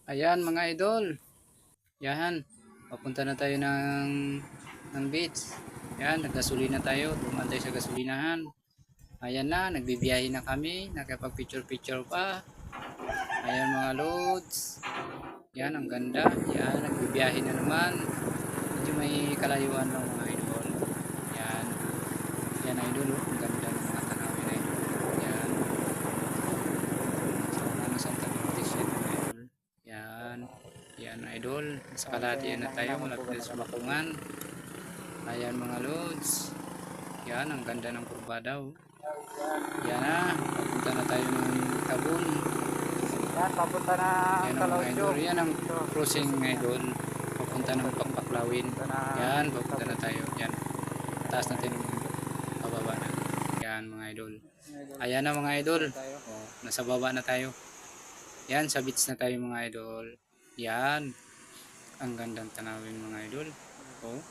Ayan mga idol. Yan. Papunta na tayo ng beach. Yan, naggasolina tayo. Dumaan tayo sa gasolinahan. Ayan na, nagbibiyahe na kami. Nakapag-picture-picture pa. Ayan mga loads. Yan, ang ganda. Yan, nagbibiyahe na naman. Medyo may kalayuan lang mga idol. Yan. Yan idol. Ang ganda ng mga tanawin na idol. Yan. So, ano Santa Cruz yan mga idol. Yan. Yan idol. Sa kalahatian na tayo. Malapit sa Bakungan. Ayan mga loads. Yan. Ang ganda ng kurba daw. Yan na. Papunta na tayo ng Tabun. Yan, papunta na Yan sa ang mga Lautio. idol. Yan ang crossing idol. Papunta ng Pagpaklawin. Yan. Papunta na tayo. Yan. Taas natin yung pababa na. Yan mga idol. Ayan na mga idol. Oh, nasa baba na tayo. Yan. Sa beach na tayo mga idol. Yan. Ang gandang tanawin mga idol. Oh.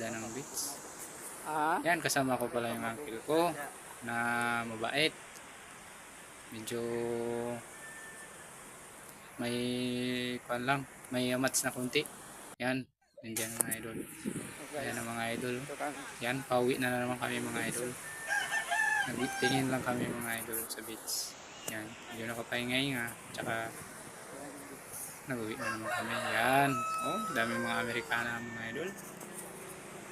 Ganda ng beach. Yan. Kasama ko pala yung uncle ko na mabait. Medyo may kuan lang, may amats na konti. Yan, nandiyan mga idol. Ayan ang mga idol. Yan, pauwi na naman kami mga idol. Nagtingin lang kami mga idol sa beach. Yan, medyo nakapahingay nga. Tsaka nag-uwi na naman kami. Yan, oh, dami mga Amerikana mga idol.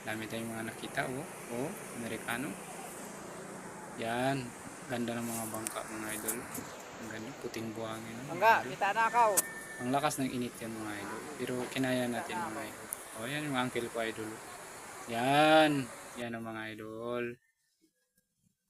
Dami tayong mga nakita, oh, Amerikano. Yan, ganda ng mga bangka mga idol. Ang ganda, puting buhangin. Mangga, kita na ako. Ang lakas ng init yan mga idol. Pero kinaya natin mga idol. O yan yung uncle ko idol. Yan. Yan ang mga idol.